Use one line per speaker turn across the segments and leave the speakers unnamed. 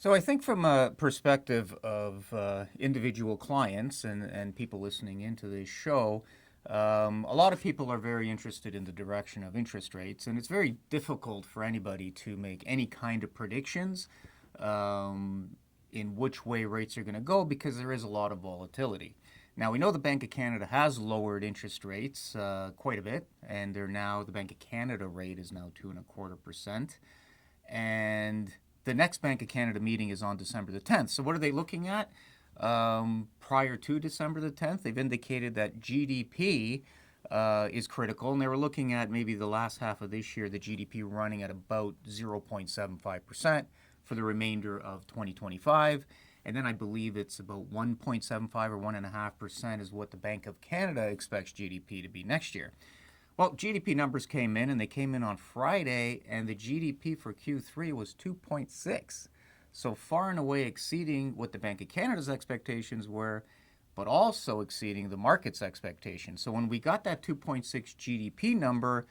So I think from a perspective of individual clients and people listening into this show, a lot of people are very interested in the direction of interest rates, and it's very difficult for anybody to make any kind of predictions um, in which way rates are going to go because there is a lot of volatility. Now we know the Bank of Canada has lowered interest rates quite a bit, and the Bank of Canada rate is now 2.25%, and the next Bank of Canada meeting is on December the 10th. So what are they looking at? Prior to December the 10th, they've indicated that GDP is critical, and they were looking at maybe the last half of this year, the GDP running at about 0.75% for the remainder of 2025. And then I believe it's about 1.75 or 1.5% is what the Bank of Canada expects GDP to be next year. Well, GDP numbers came in, and they came in on Friday, and the GDP for Q3 was 2.6. So far and away exceeding what the Bank of Canada's expectations were, but also exceeding the market's expectations. So when we got that 2.6 GDP number,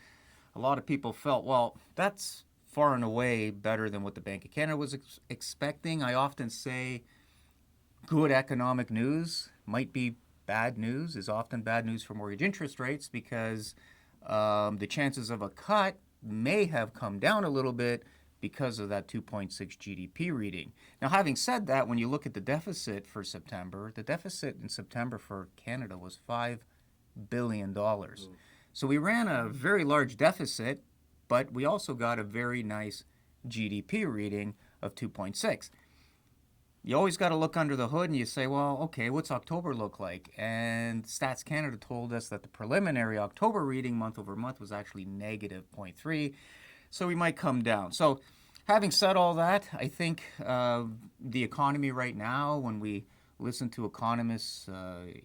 a lot of people felt, well, that's far and away better than what the Bank of Canada was expecting. I often say good economic news might be bad news, is often bad news for mortgage interest rates because the chances of a cut may have come down a little bit because of that 2.6 GDP reading. Now, having said that, when you look at the deficit for September, the deficit in September for Canada was $5 billion. So we ran a very large deficit, but we also got a very nice GDP reading of 2.6. You always got to look under the hood and you say, well, okay, what's October look like? And Stats Canada told us that the preliminary October reading month over month was actually negative 0.3. So we might come down. So having said all that, I think the economy right now, when we listen to economists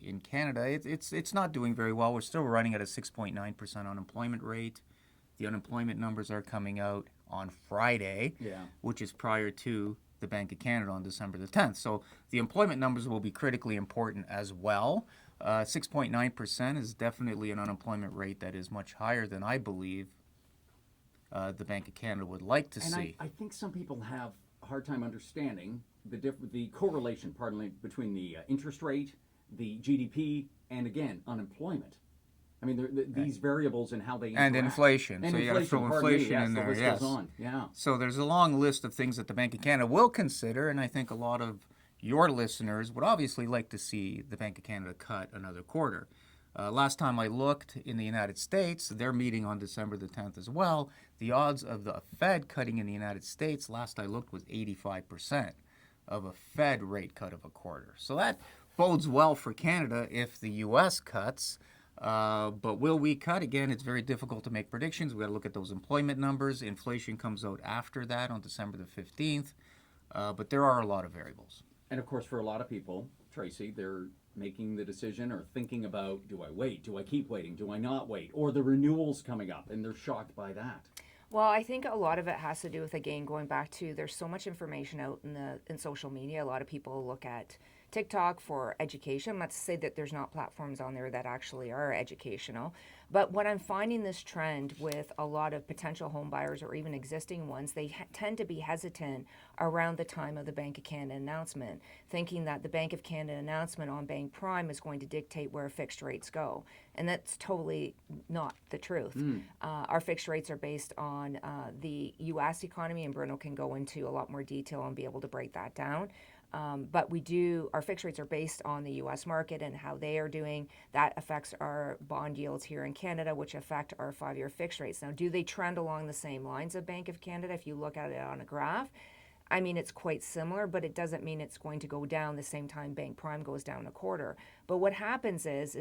in Canada, it's not doing very well. We're still running at a 6.9% unemployment rate. The unemployment numbers are coming out on Friday, which is prior to the Bank of Canada on December the 10th. So the employment numbers will be critically important as well. 6.9% is definitely an unemployment rate that is much higher than I believe the Bank of Canada would like to see.
I think some people have a hard time understanding the correlation, pardon me, between the interest rate, the GDP, and again, unemployment. I mean, these variables and how they interact.
And inflation.
And
so you got to throw inflation in there.
The list goes on. Yeah.
So there's a long list of things that the Bank of Canada will consider, and I think a lot of your listeners would obviously like to see the Bank of Canada cut another quarter. Last time I looked in the United States, they're meeting on December the 10th as well. The odds of the Fed cutting in the United States, last I looked, was 85% of a Fed rate cut of a quarter. So that bodes well for Canada if the U.S. cuts. But will we cut? Again, it's very difficult to make predictions. We've got to look at those employment numbers. Inflation comes out after that on December the 15th. But there are a lot of variables.
And of course, for a lot of people, Tracy, they're making the decision or thinking about, do I wait? Do I keep waiting? Do I not wait? Or the renewals coming up, and they're shocked by that.
Well, I think a lot of it has to do with, again, going back to there's so much information out in social media. A lot of people look at TikTok for education. Not to say that there's not platforms on there that actually are educational, but what I'm finding this trend with a lot of potential home buyers or even existing ones, they tend to be hesitant around the time of the Bank of Canada announcement, thinking that the Bank of Canada announcement on Bank Prime is going to dictate where fixed rates go. And that's totally not the truth. Our fixed rates are based on the U.S. economy, and Bruno can go into a lot more detail and be able to break that down. But our fixed rates are based on the U.S. market and how they are doing. That affects our bond yields here in Canada, which affect our 5-year fixed rates. Now, do they trend along the same lines of Bank of Canada if you look at it on a graph? I mean, it's quite similar, but it doesn't mean it's going to go down the same time Bank Prime goes down a quarter. But what happens is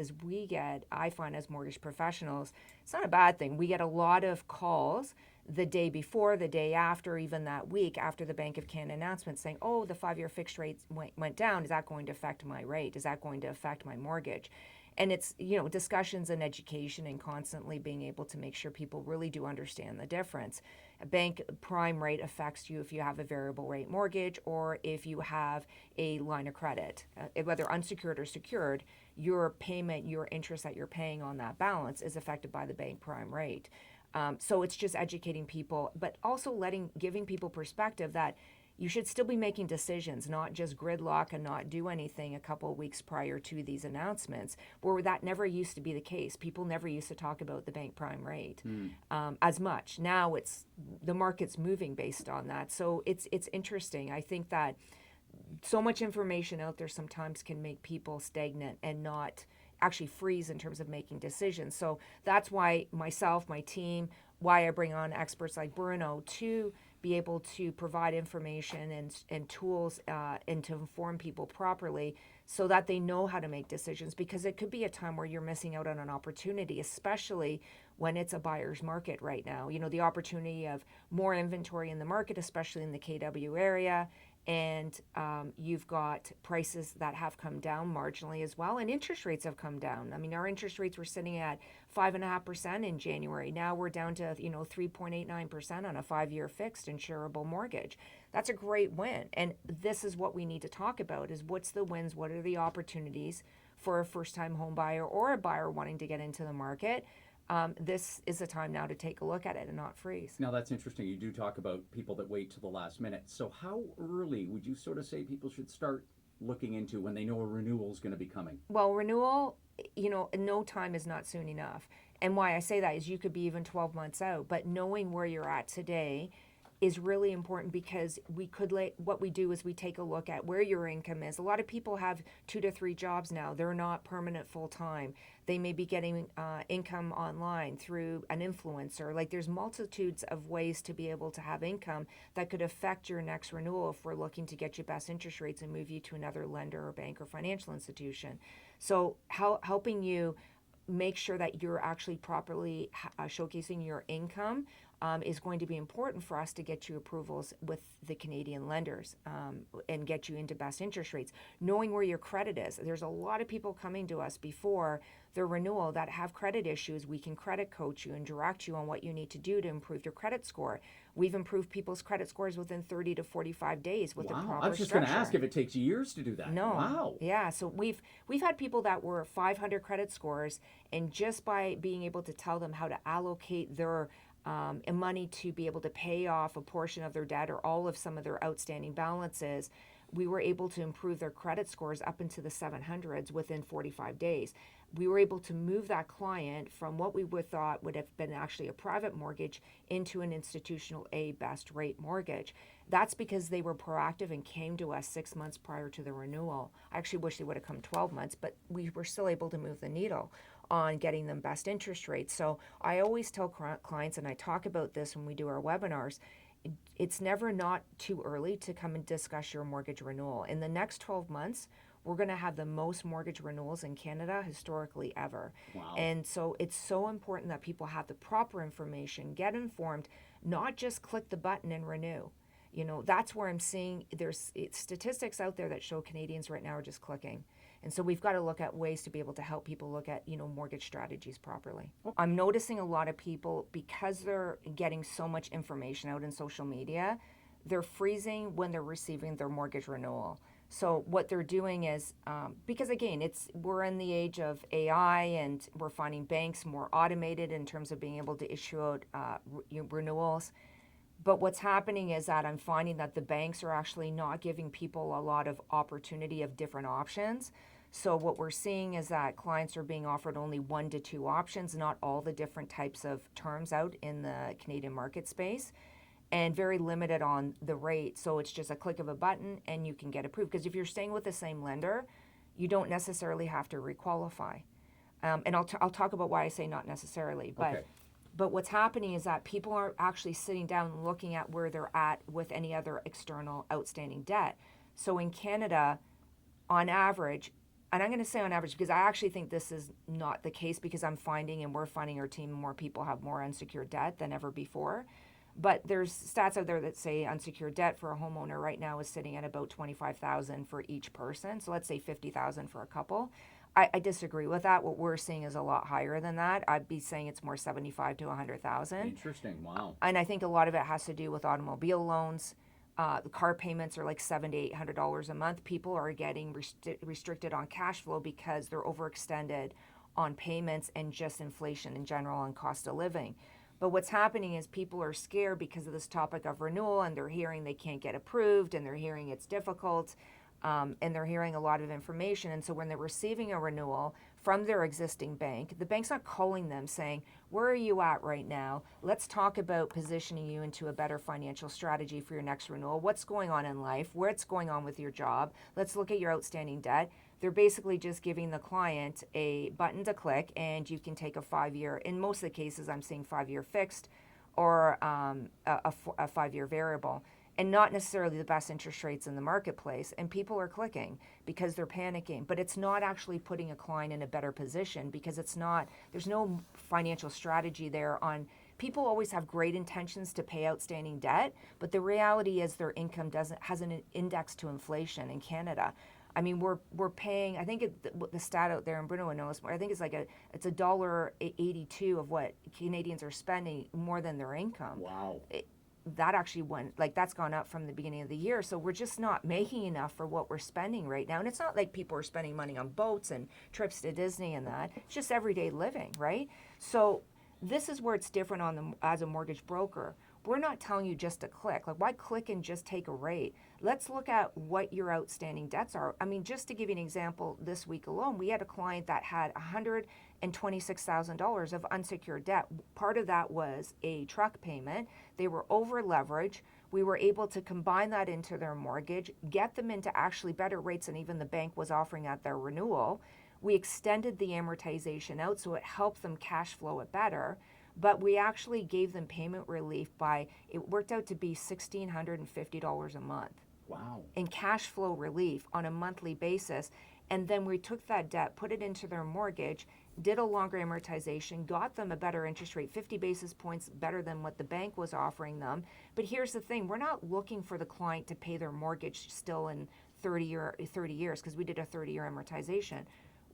I find as mortgage professionals, it's not a bad thing. We get a lot of calls the day before, the day after, even that week after the Bank of Canada announcement saying, oh, the 5-year fixed rate went down. Is that going to affect my rate? Is that going to affect my mortgage? And it's, discussions and education and constantly being able to make sure people really do understand the difference. A bank prime rate affects you if you have a variable rate mortgage or if you have a line of credit. Whether unsecured or secured, your payment, your interest that you're paying on that balance is affected by the bank prime rate. So it's just educating people, but also giving people perspective that you should still be making decisions, not just gridlock and not do anything a couple of weeks prior to these announcements, where that never used to be the case. People never used to talk about the bank prime rate as much. Now it's the market's moving based on that. So it's interesting. I think that so much information out there sometimes can make people stagnant and not actually freeze in terms of making decisions. So that's why myself, my team, why I bring on experts like Bruno to be able to provide information and tools and to inform people properly so that they know how to make decisions, because it could be a time where you're missing out on an opportunity, especially when it's a buyer's market right now. You know, the opportunity of more inventory in the market, especially in the KW area, and you've got prices that have come down marginally as well, and interest rates have come down. I mean, our interest rates were sitting at 5.5% in January. Now we're down to 3.89% on a 5-year fixed insurable mortgage. That's a great win, and this is what we need to talk about: is what's the wins, what are the opportunities for a first-time home buyer or a buyer wanting to get into the market. This is the time now to take a look at it and not freeze.
Now that's interesting. You do talk about people that wait to the last minute. So how early would you sort of say people should start looking into when they know a renewal is going to be coming?
Well, renewal, no time is not soon enough. And why I say that is you could be even 12 months out, but knowing where you're at today is really important, because what we do is we take a look at where your income is. A lot of people have 2 to 3 jobs now. They're not permanent full time. They may be getting income online through an influencer. Like, there's multitudes of ways to be able to have income that could affect your next renewal if we're looking to get you best interest rates and move you to another lender or bank or financial institution. So helping you make sure that you're actually properly showcasing your income is going to be important for us to get you approvals with the Canadian lenders and get you into best interest rates. Knowing where your credit is. There's a lot of people coming to us before their renewal that have credit issues. We can credit coach you and direct you on what you need to do to improve your credit score. We've improved people's credit scores within 30 to 45 days with the proper structure.
I was just going to ask if it takes years to do that.
No.
Wow.
Yeah, so we've had people that were 500 credit scores, and just by being able to tell them how to allocate their money to be able to pay off a portion of their debt or all of some of their outstanding balances, we were able to improve their credit scores up into the 700s within 45 days. We were able to move that client from what we would thought would have been actually a private mortgage into an institutional A best rate mortgage. That's because they were proactive and came to us 6 months prior to the renewal. I actually wish they would have come 12 months, but we were still able to move the needle on getting them best interest rates. So I always tell clients, and I talk about this when we do our webinars, it's never not too early to come and discuss your mortgage renewal. In the next 12 months, we're going to have the most mortgage renewals in Canada historically ever.
Wow.
And so it's so important that people have the proper information, get informed, not just click the button and renew. That's where I'm seeing there's statistics out there that show Canadians right now are just clicking. And so we've got to look at ways to be able to help people look at, mortgage strategies properly. I'm noticing a lot of people, because they're getting so much information out in social media, they're freezing when they're receiving their mortgage renewal. So what they're doing is, because again, we're in the age of AI, and we're finding banks more automated in terms of being able to issue out renewals. But what's happening is that I'm finding that the banks are actually not giving people a lot of opportunity of different options. So what we're seeing is that clients are being offered only 1 to 2 options, not all the different types of terms out in the Canadian market space, and very limited on the rate. So it's just a click of a button and you can get approved. Because if you're staying with the same lender, you don't necessarily have to requalify. And I'll talk about why I say not necessarily. But
Okay.
But what's happening is that people are actually sitting down and looking at where they're at with any other external outstanding debt. So in Canada, on average, and I'm going to say on average because I actually think this is not the case, because I'm finding, and we're finding our team, more people have more unsecured debt than ever before. But there's stats out there that say unsecured debt for a homeowner right now is sitting at about $25,000 for each person. So let's say $50,000 for a couple. I disagree with that. What we're seeing is a lot higher than that. I'd be saying it's more 75 to 100,000.
Interesting. Wow.
And I think a lot of it has to do with automobile loans. The car payments are like $700 to $800 a month. People are getting restricted on cash flow because they're overextended on payments and just inflation in general and cost of living. But what's happening is people are scared because of this topic of renewal, and they're hearing they can't get approved, and they're hearing it's difficult, and they're hearing a lot of information. And so when they're receiving a renewal from their existing bank, the bank's not calling them saying, where are you at right now? Let's talk about positioning you into a better financial strategy for your next renewal. What's going on in life? What's going on with your job? Let's look at your outstanding debt. They're basically just giving the client a button to click, and you can take a 5-year, in most of the cases I'm seeing 5-year fixed, or a 5-year variable, and not necessarily the best interest rates in the marketplace. And people are clicking because they're panicking, but it's not actually putting a client in a better position, because there's no financial strategy there. On people always have great intentions to pay outstanding debt, but the reality is their income hasn't an index to inflation in Canada. I mean, we're paying, I think the stat out there, and Bruno knows more, I think it's it's $1.82 of what Canadians are spending more than their income.
Wow.
That actually went, that's gone up from the beginning of the year. So we're just not making enough for what we're spending right now. And it's not like people are spending money on boats and trips to Disney and that. It's just everyday living, right? So this is where it's different as a mortgage broker. We're not telling you just to click. Why click and just take a rate? Let's look at what your outstanding debts are. I mean, just to give you an example, this week alone, we had a client that had $126,000 of unsecured debt. Part of that was a truck payment. They were over leveraged. We were able to combine that into their mortgage, get them into actually better rates than even the bank was offering at their renewal. We extended the amortization out so it helped them cash flow it better. But we actually gave them payment relief it worked out to be $1,650 a month.
Wow.
In cash flow relief on a monthly basis. And then we took that debt, put it into their mortgage, did a longer amortization, got them a better interest rate, 50 basis points better than what the bank was offering them. But here's the thing, we're not looking for the client to pay their mortgage still in 30 years, because we did a 30-year amortization.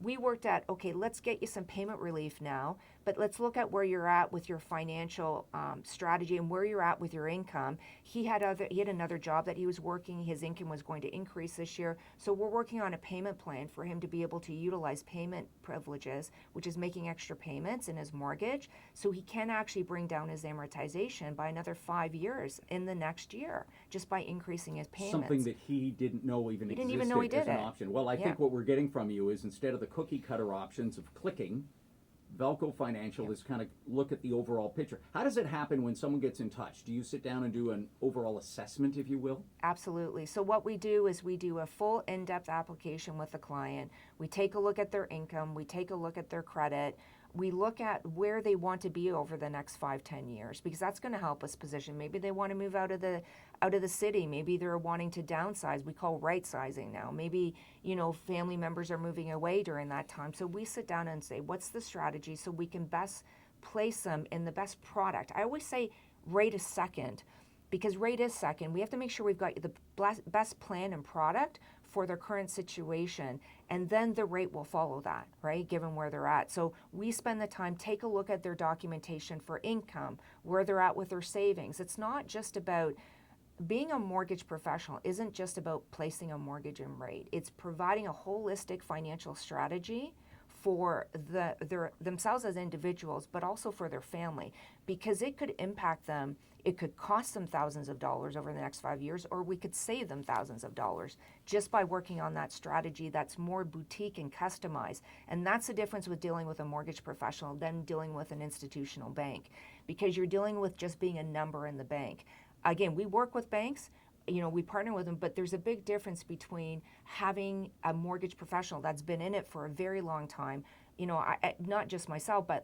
We worked at, okay, let's get you some payment relief now, but let's look at where you're at with your financial strategy and where you're at with your income. He had another job that he was working. His income was going to increase this year. So we're working on a payment plan for him to be able to utilize payment privileges, which is making extra payments in his mortgage, so he can actually bring down his amortization by another 5 years in the next year, just by increasing his payments.
Something that he didn't know even
didn't
existed
even know he
as
did
an
it.
option. Well, I think what we're getting from you is, instead of the cookie cutter options of clicking, Valko Financial is kind of look at the overall picture. How does it happen when someone gets in touch? Do you sit down and do an overall assessment, if you will?
Absolutely. So what we do is we do a full in-depth application with the client. We take a look at their income. We take a look at their credit. We look at where they want to be over the next 5-10 years, because that's going to help us position. Maybe they want to move out of the city. Maybe they're wanting to downsize. We call right sizing now. Maybe, family members are moving away during that time. So we sit down and say, what's the strategy so we can best place them in the best product? I always say rate is second, because rate is second. We have to make sure we've got the best plan and product for their current situation, and then the rate will follow that, right, given where they're at. So we spend the time, take a look at their documentation for income, where they're at with their savings. It's not just about being a mortgage professional, isn't just about placing a mortgage and rate. It's providing a holistic financial strategy for themselves as individuals, but also for their family, because it could impact them. It could cost them thousands of dollars over the next 5 years, or we could save them thousands of dollars just by working on that strategy that's more boutique and customized. And that's the difference with dealing with a mortgage professional than dealing with an institutional bank, because you're dealing with just being a number in the bank. Again, we work with banks, we partner with them, but there's a big difference between having a mortgage professional that's been in it for a very long time. Not just myself, but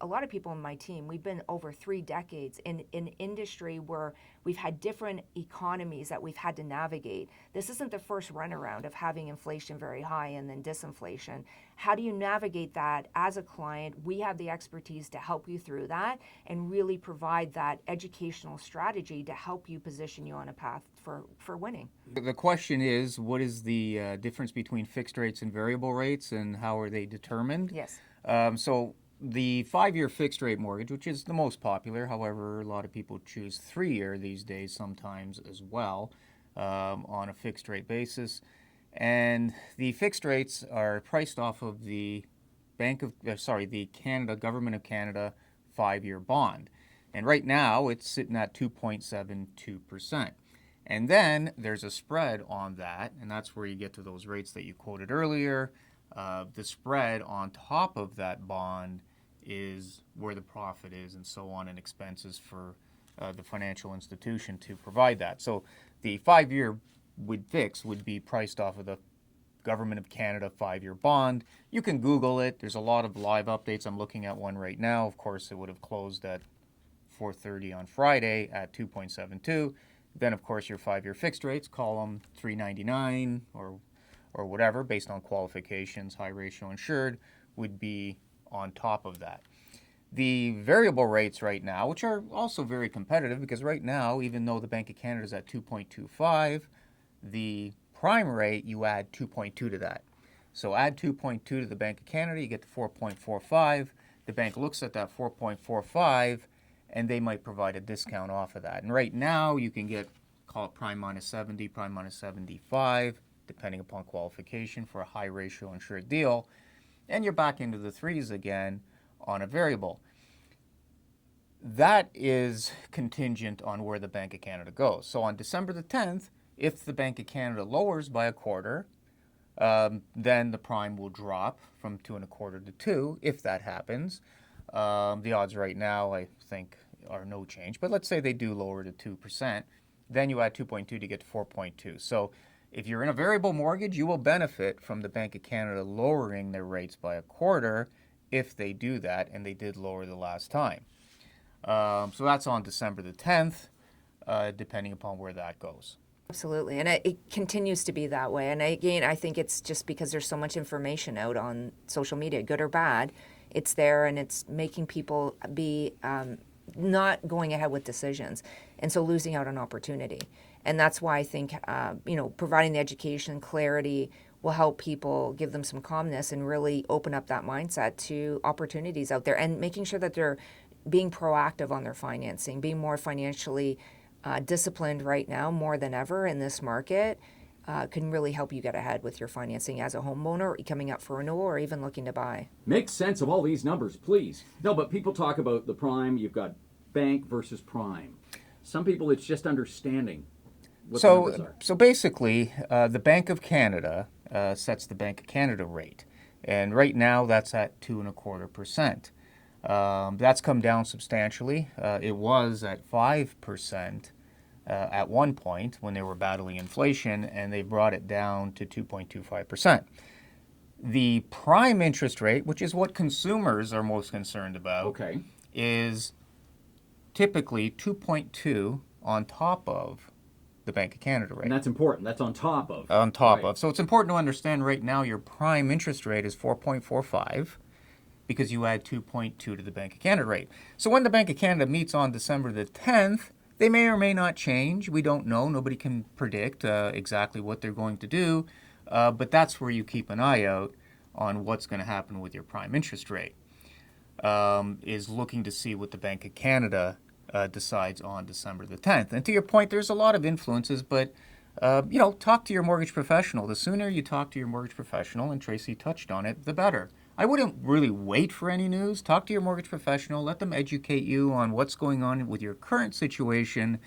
a lot of people in my team, we've been over 3 decades in an industry where we've had different economies that we've had to navigate. This isn't the first runaround of having inflation very high and then disinflation. How do you navigate that as a client? We have the expertise to help you through that and really provide that educational strategy to help you position you on a path for winning.
The question is, what is the difference between fixed rates and variable rates, and how are they determined?
Yes.
So the 5-year fixed rate mortgage, which is the most popular, however, a lot of people choose 3-year these days sometimes as well, on a fixed rate basis. And the fixed rates are priced off of the the Government of Canada 5-year bond. And right now, it's sitting at 2.72%. And then there's a spread on that, and that's where you get to those rates that you quoted earlier. The spread on top of that bond is where the profit is, and so on, and expenses for the financial institution to provide that. So the 5-year fix would be priced off of the Government of Canada 5-year bond. You can Google it. There's a lot of live updates. I'm looking at one right now. Of course, it would have closed at 4:30 on Friday at 2.72. Then, of course, your 5-year fixed rates, call them 399 or whatever, based on qualifications, high ratio insured, would be on top of that. The variable rates right now, which are also very competitive, because right now, even though the Bank of Canada is at 2.25, the prime rate, you add 2.2 to that. So add 2.2 to the Bank of Canada, you get to 4.45. The bank looks at that 4.45, and they might provide a discount off of that. And right now, you can get, call it prime minus 70, prime minus 75, depending upon qualification for a high ratio insured deal. And you're back into the threes again on a variable. That is contingent on where the Bank of Canada goes. So on December the 10th, if the Bank of Canada lowers by a quarter, then the prime will drop from 2.25 to 2, if that happens. The odds right now, I think, are no change. But let's say they do lower to 2%. Then you add 2.2 to get to 4.2. So if you're in a variable mortgage, you will benefit from the Bank of Canada lowering their rates by a quarter if they do that, and they did lower the last time. So that's on December the 10th, depending upon where that goes.
Absolutely. And it continues to be that way. And again, I think it's just because there's so much information out on social media, good or bad. It's there, and it's making people be not going ahead with decisions, and so losing out on opportunity. And that's why I think, providing the education, clarity will help people, give them some calmness, and really open up that mindset to opportunities out there, and making sure that they're being proactive on their financing, being more financially disciplined right now more than ever in this market. Can really help you get ahead with your financing as a homeowner, coming up for renewal, or even looking to buy.
Make sense of all these numbers, please. No, but people talk about the prime. You've got bank versus prime. Some people, it's just understanding what the numbers are.
So basically, the Bank of Canada sets the Bank of Canada rate. And right now, that's at 2.25%. That's come down substantially. It was at 5% at one point when they were battling inflation, and they brought it down to 2.25%. The prime interest rate, which is what consumers are most concerned about, is typically 2.2 on top of the Bank of Canada rate.
And that's important. That's on top of.
On top of. So it's important to understand right now your prime interest rate is 4.45 because you add 2.2 to the Bank of Canada rate. So when the Bank of Canada meets on December the 10th, they may or may not change. We don't know. Nobody can predict exactly what they're going to do. But that's where you keep an eye out on what's going to happen with your prime interest rate, is looking to see what the Bank of Canada decides on December the 10th. And to your point, there's a lot of influences, but talk to your mortgage professional. The sooner you talk to your mortgage professional, and Tracy touched on it, the better. I wouldn't really wait for any news. Talk to your mortgage professional. Let them educate you on what's going on with your current situation,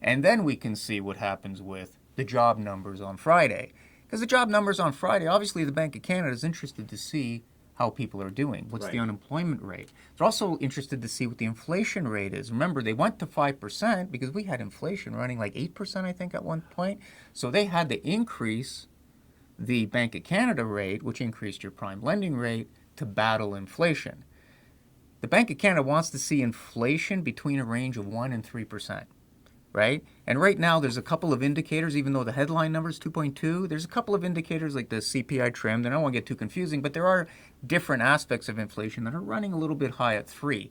and then we can see what happens with the job numbers on Friday. Because the job numbers on Friday, obviously the Bank of Canada is interested to see how people are doing. What's the unemployment rate? They're also interested to see what the inflation rate is. Remember, they went to 5% because we had inflation running like 8%, I think, at one point. So they had to increase the Bank of Canada rate, which increased your prime lending rate, to battle inflation. The Bank of Canada wants to see inflation between a range of 1% and 3%, right? And right now there's a couple of indicators, even though the headline number is 2.2, there's a couple of indicators like the CPI trimmed, and I don't want to get too confusing, but there are different aspects of inflation that are running a little bit high at 3.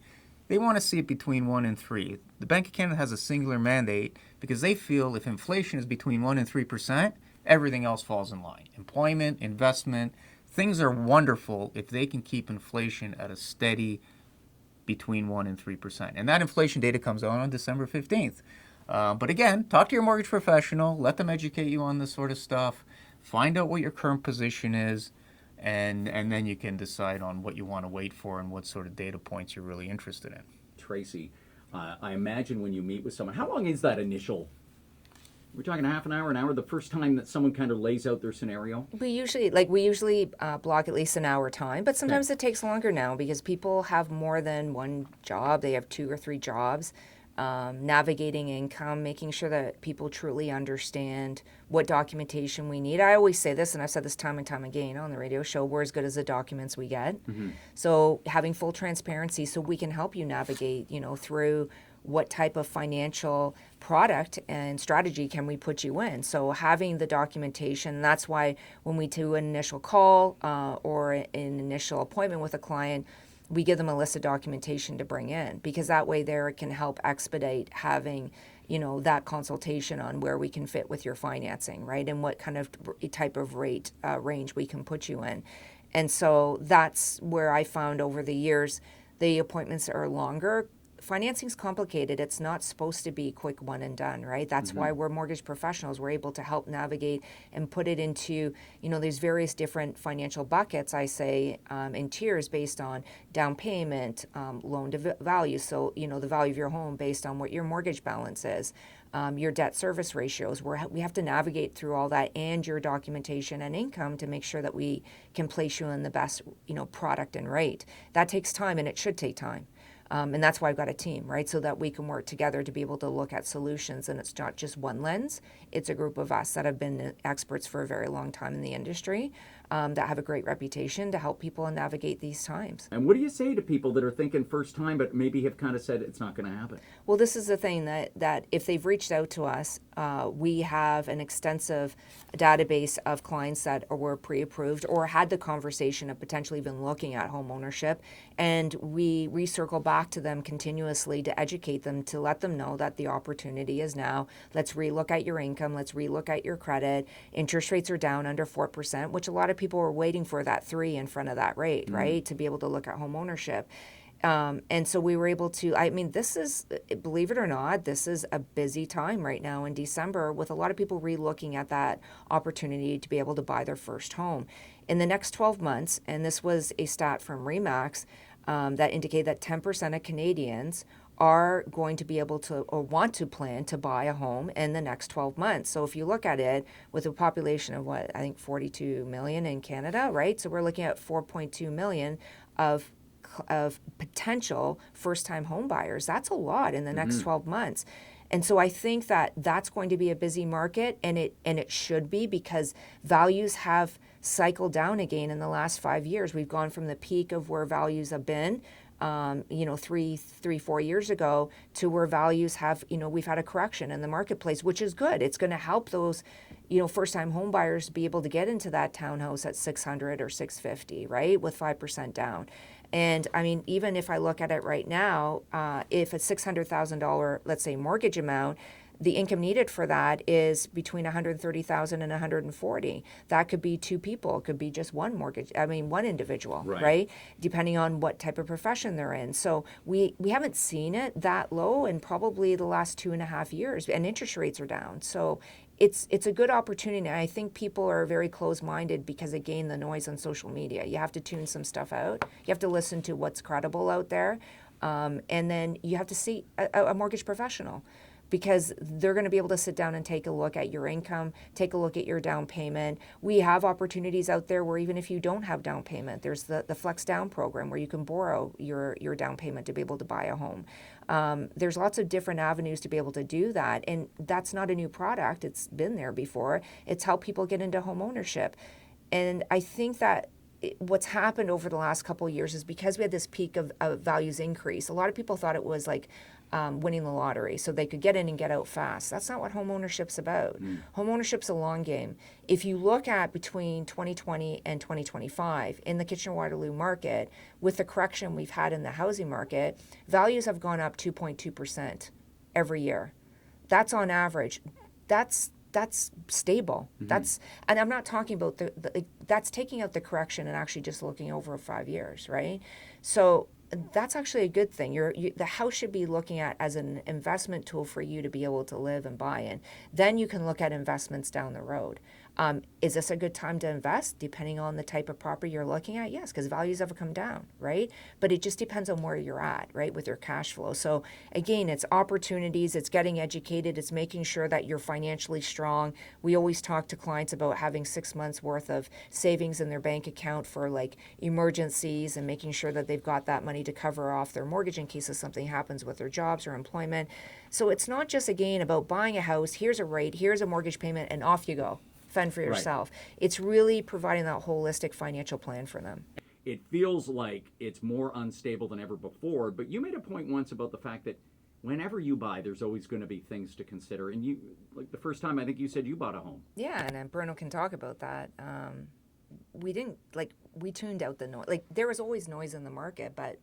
They want to see it between 1 and 3. The Bank of Canada has a singular mandate because they feel if inflation is between 1 and 3%, everything else falls in line. Employment, investment, things are wonderful if they can keep inflation at a steady between 1 and 3%. And that inflation data comes out on December 15th. But again, talk to your mortgage professional. Let them educate you on this sort of stuff. Find out what your current position is, and then you can decide on what you want to wait for and what sort of data points you're really interested in.
Tracy, I imagine when you meet with someone, how long is that initial? We're talking half an hour, the first time that someone kind of lays out their scenario?
We usually block at least an hour time, but sometimes it takes longer now because people have more than one job. They have 2 or 3 jobs. Navigating income, making sure that people truly understand what documentation we need. I always say this, and I've said this time and time again on the radio show, we're as good as the documents we get. So having full transparency so we can help you navigate, through what type of financial product and strategy can we put you in. So having the documentation, that's why when we do an initial call or an initial appointment with a client, we give them a list of documentation to bring in, because that way there it can help expedite having that consultation on where we can fit with your financing, right, and what kind of type of rate range we can put you in. And so that's where I found over the years the appointments are longer. Financing's complicated. It's not supposed to be quick one and done, right? That's why we're mortgage professionals. We're able to help navigate and put it into, there's various different financial buckets, I say, in tiers based on down payment, loan to value. So, the value of your home based on what your mortgage balance is, your debt service ratios. We have to navigate through all that and your documentation and income to make sure that we can place you in the best, product and rate. That takes time, and it should take time. And that's why I've got a team, right? So that we can work together to be able to look at solutions. And it's not just one lens. It's a group of us that have been experts for a very long time in the industry, that have a great reputation to help people navigate these times.
And what do you say to people that are thinking first time, but maybe have kind of said it's not going to happen?
Well, this is the thing that if they've reached out to us, we have an extensive database of clients that were pre-approved or had the conversation of potentially even looking at home ownership. And we recircle back to them continuously to educate them, to let them know that the opportunity is now. Let's relook at your income. Let's relook at your credit. Interest rates are down under 4%, which a lot of people were waiting for that 3 in front of that rate, right, to be able to look at home ownership. And so we were able to, this is, believe it or not, this is a busy time right now in December with a lot of people relooking at that opportunity to be able to buy their first home. In the next 12 months, and this was a stat from RE/MAX that indicated that 10% of Canadians are going to be able to or want to plan to buy a home in the next 12 months. So if you look at it with a population of 42 million in Canada, right? So we're looking at 4.2 million of potential first-time home buyers. That's a lot in the next 12 months. And so I think that that's going to be a busy market, and it should be, because values have cycled down again in the last 5 years. We've gone from the peak of where values have been 4 years ago to where values have, we've had a correction in the marketplace, which is good. It's going to help those, first-time home buyers be able to get into that townhouse at 600 or 650, right, with 5% down. And even if I look at it right now, if a $600,000, let's say, mortgage amount, the income needed for that is between $130,000 and $140,000. That could be 2 people. It could be just one one individual, right? Depending on what type of profession they're in. So we haven't seen it that low in probably the last 2.5 years, and interest rates are down. So it's a good opportunity. And I think people are very closed-minded because, again, the noise on social media. You have to tune some stuff out. You have to listen to what's credible out there. And then you have to see a mortgage professional, because they're going to be able to sit down and take a look at your income, take a look at your down payment. We have opportunities out there where even if you don't have down payment, there's the Flex Down program where you can borrow your down payment to be able to buy a home. There's lots of different avenues to be able to do that. And that's not a new product. It's been there before. It's helped people get into home ownership. And I think that what's happened over the last couple of years is because we had this peak of values increase, a lot of people thought it was like winning the lottery so they could get in and get out fast. That's not what home ownership's about. Home ownership's a long game. If you look at between 2020 and 2025 in the Kitchener-Waterloo market, with the correction we've had in the housing market, values have gone up 2.2% every year. That's on average. That's stable. And I'm not talking about that's taking out the correction and actually just looking over 5 years, right? So that's actually a good thing. The house should be looking at as an investment tool for you to be able to live and buy in. Then you can look at investments down the road. Is this a good time to invest? Depending on the type of property you're looking at, yes, because values have come down, right? But it just depends on where you're at, right, with your cash flow. So again, it's opportunities, it's getting educated, it's making sure that you're financially strong. We always talk to clients about having 6 months worth of savings in their bank account for like emergencies and making sure that they've got that money to cover off their mortgage in case of something happens with their jobs or employment. So it's not just again about buying a house, here's a rate, here's a mortgage payment, and off you go. Fend for yourself. Right. It's really providing that holistic financial plan for them.
It feels like it's more unstable than ever before, but you made a point once about the fact that whenever you buy, there's always going to be things to consider. And you, like the first time I think you said you bought a home.
Yeah, and then Bruno can talk about that. We didn't, like, we tuned out the noise. Like, there was always noise in the market, but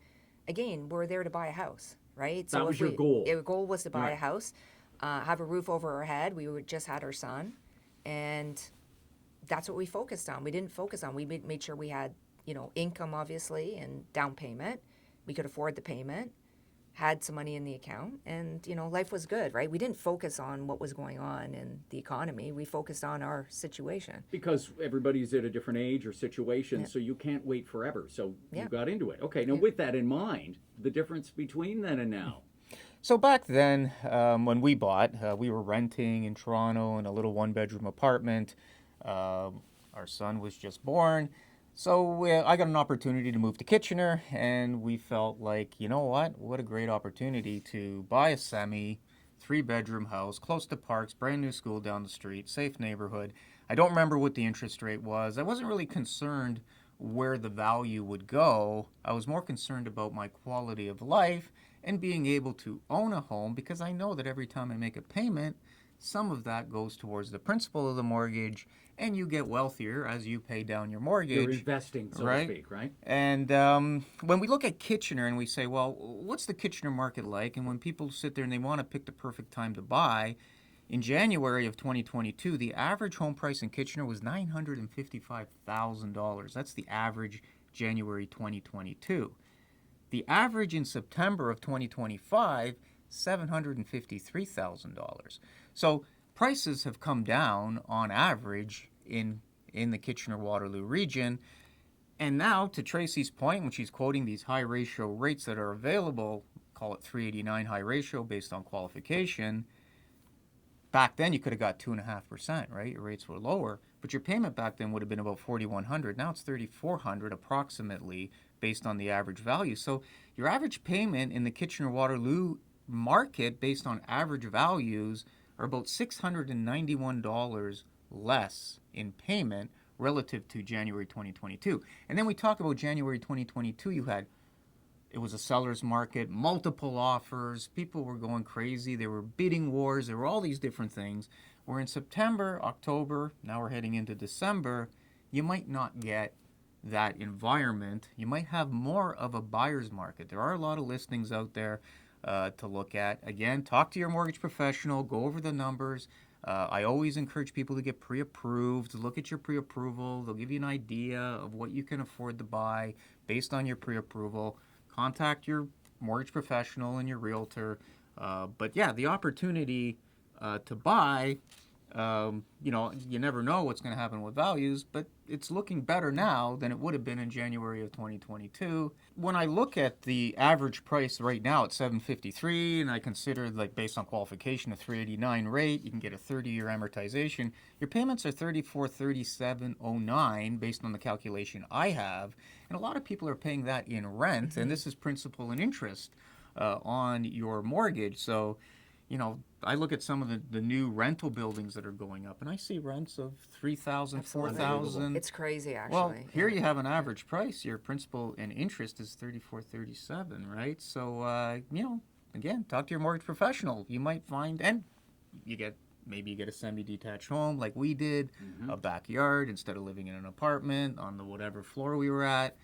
again, we're there to buy a house, right?
So that was your goal.
Your goal was to buy a house, have a roof over our head. We just had our son. And that's what we focused on. We didn't focus on, we made sure we had, income obviously and down payment. We could afford the payment, had some money in the account, and, life was good, right? We didn't focus on what was going on in the economy. We focused on our situation.
Because everybody's at a different age or situation, so you can't wait forever. So you got into it. Okay, now with that in mind, the difference between then and now.
So back then, when we bought, we were renting in Toronto in a little one-bedroom apartment. Our son was just born. So I got an opportunity to move to Kitchener, and we felt like, you know what a great opportunity to buy a three-bedroom house, close to parks, brand new school down the street, safe neighborhood. I don't remember what the interest rate was. I wasn't really concerned where the value would go. I was more concerned about my quality of life and being able to own a home, because I know that every time I make a payment, some of that goes towards the principal of the mortgage, and you get wealthier as you pay down your mortgage.
You're investing, so to speak, right?
And when we look at Kitchener and we say, well, what's the Kitchener market like? And when people sit there and they want to pick the perfect time to buy, in January of 2022, the average home price in Kitchener was $955,000. That's the average January 2022. The average in September of 2025, $753,000. So prices have come down on average in the Kitchener-Waterloo region. And now, to Tracy's point, when she's quoting these high ratio rates that are available, call it 389 high ratio based on qualification, back then you could have got 2.5%, right? Your rates were lower, but your payment back then would have been about $4,100. Now it's $3,400 approximately based on the average value. So your average payment in the Kitchener-Waterloo market based on average values are about $691 less in payment relative to January 2022. And then we talk about January 2022, it was a seller's market, multiple offers, people were going crazy, there were bidding wars, there were all these different things. Where in September, October, now we're heading into December, you might not get that environment. You might have more of a buyer's market. There are a lot of listings out there to look at. Again, talk to your mortgage professional, go over the numbers. I always encourage people to get pre-approved, look at your pre-approval. They'll give you an idea of what you can afford to buy based on your pre-approval. Contact your mortgage professional and your realtor. But yeah, the opportunity to buy, you never know what's going to happen with values, but it's looking better now than it would have been in January of 2022. When I look at the average price right now at $753, and I consider, like, based on qualification, a $389 rate, you can get a 30-year amortization. Your payments are $3437.09 based on the calculation I have, and a lot of people are paying that in rent, and this is principal and interest on your mortgage. So, I look at some of the new rental buildings that are going up, and I see rents of $3,000, $4,000.
It's crazy, actually.
Well, here you have an average price. Your principal and interest is $3437, right? So, again, talk to your mortgage professional. You might find, and maybe you get a semi-detached home like we did, a backyard instead of living in an apartment on the whatever floor we were at.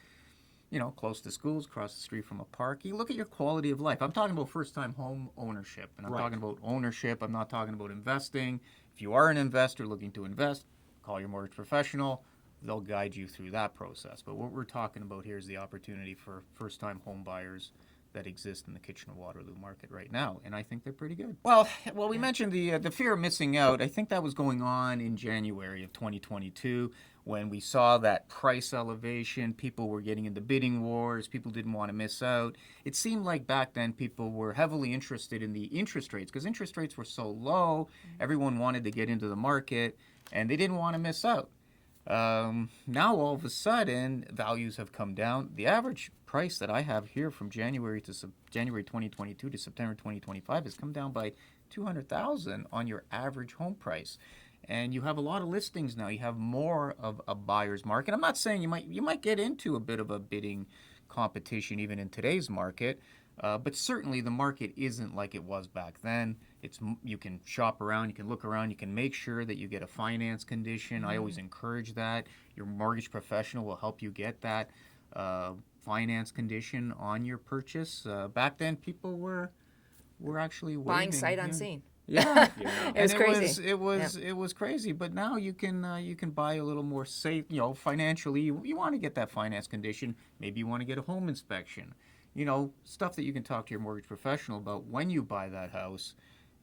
Close to schools, across the street from a park. You look at your quality of life. I'm talking about first-time home ownership, and I'm talking about ownership. I'm not talking about investing. If you are an investor looking to invest, call your mortgage professional. They'll guide you through that process. But what we're talking about here is the opportunity for first-time home buyers that exist in the Kitchener-Waterloo market right now, and I think they're pretty good. Well, we mentioned the fear of missing out. I think that was going on in January of 2022 when we saw that price elevation. People were getting into bidding wars. People didn't want to miss out. It seemed like back then people were heavily interested in the interest rates because interest rates were so low. Everyone wanted to get into the market, and they didn't want to miss out. Now all of a sudden values have come down. The average price that I have here from January 2022 to September 2025 has come down by $200,000 on your average home price. And you have a lot of listings now. You have more of a buyer's market. I'm not saying you might get into a bit of a bidding competition even in today's market, but certainly the market isn't like it was back then. You can shop around, you can look around, you can make sure that you get a finance condition. I always encourage that. Your mortgage professional will help you get that finance condition on your purchase. Back then, people were actually
Buying
waiting.
sight unseen.
Yeah,
It was
and
crazy.
It was crazy. But now you can buy a little more safe. Financially, you want to get that finance condition. Maybe you want to get a home inspection. Stuff that you can talk to your mortgage professional about when you buy that house,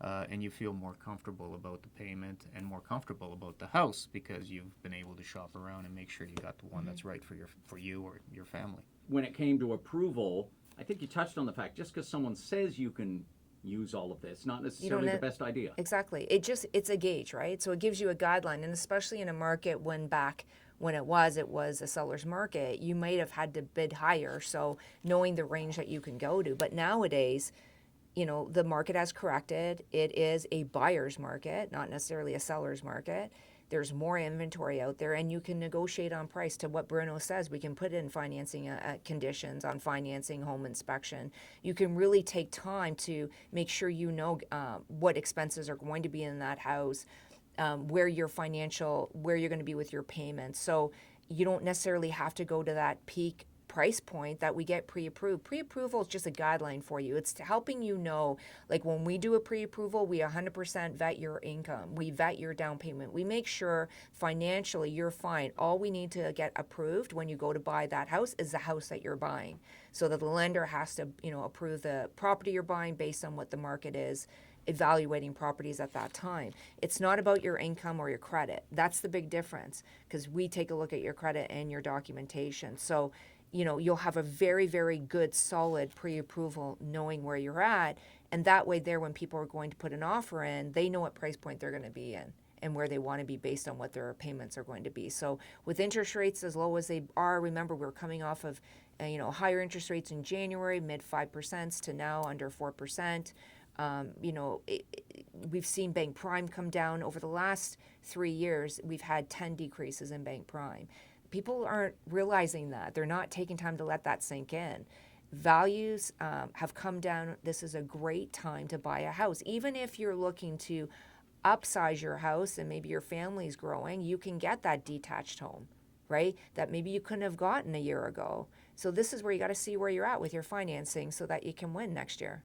and you feel more comfortable about the payment and more comfortable about the house because you've been able to shop around and make sure you got the one that's right for you or your family.
When it came to approval, I think you touched on the fact just because someone says you can use all of this, not necessarily the best idea.
Exactly. It's a gauge, right? So it gives you a guideline, and especially in a market when it was a seller's market, you might have had to bid higher. So knowing the range that you can go to, but nowadays, the market has corrected. It is a buyer's market, not necessarily a seller's market. There's more inventory out there, and you can negotiate on price. To what Bruno says, we can put in financing conditions on financing, home inspection. You can really take time to make sure what expenses are going to be in that house, where you're going to be with your payments. So you don't necessarily have to go to that peak price point that we get pre-approved. Pre-approval is just a guideline for you. It's helping you know, like when we do a pre-approval, we 100% vet your income. We vet your down payment. We make sure financially you're fine. All we need to get approved when you go to buy that house is the house that you're buying. So that the lender has to, approve the property you're buying based on what the market is evaluating properties at that time. It's not about your income or your credit. That's the big difference, because we take a look at your credit and your documentation. So you'll have a very, very good, solid pre-approval knowing where you're at. And that way there, when people are going to put an offer in, they know what price point they're going to be in and where they want to be based on what their payments are going to be. So with interest rates as low as they are, remember we're coming off of higher interest rates in January, mid 5% to now under 4%. We've seen bank prime come down over the last 3 years. We've had 10 decreases in bank prime. People aren't realizing that. They're not taking time to let that sink in. Values have come down. This is a great time to buy a house. Even if you're looking to upsize your house and maybe your family's growing, you can get that detached home, right? That maybe you couldn't have gotten a year ago. So this is where you got to see where you're at with your financing so that you can win next year.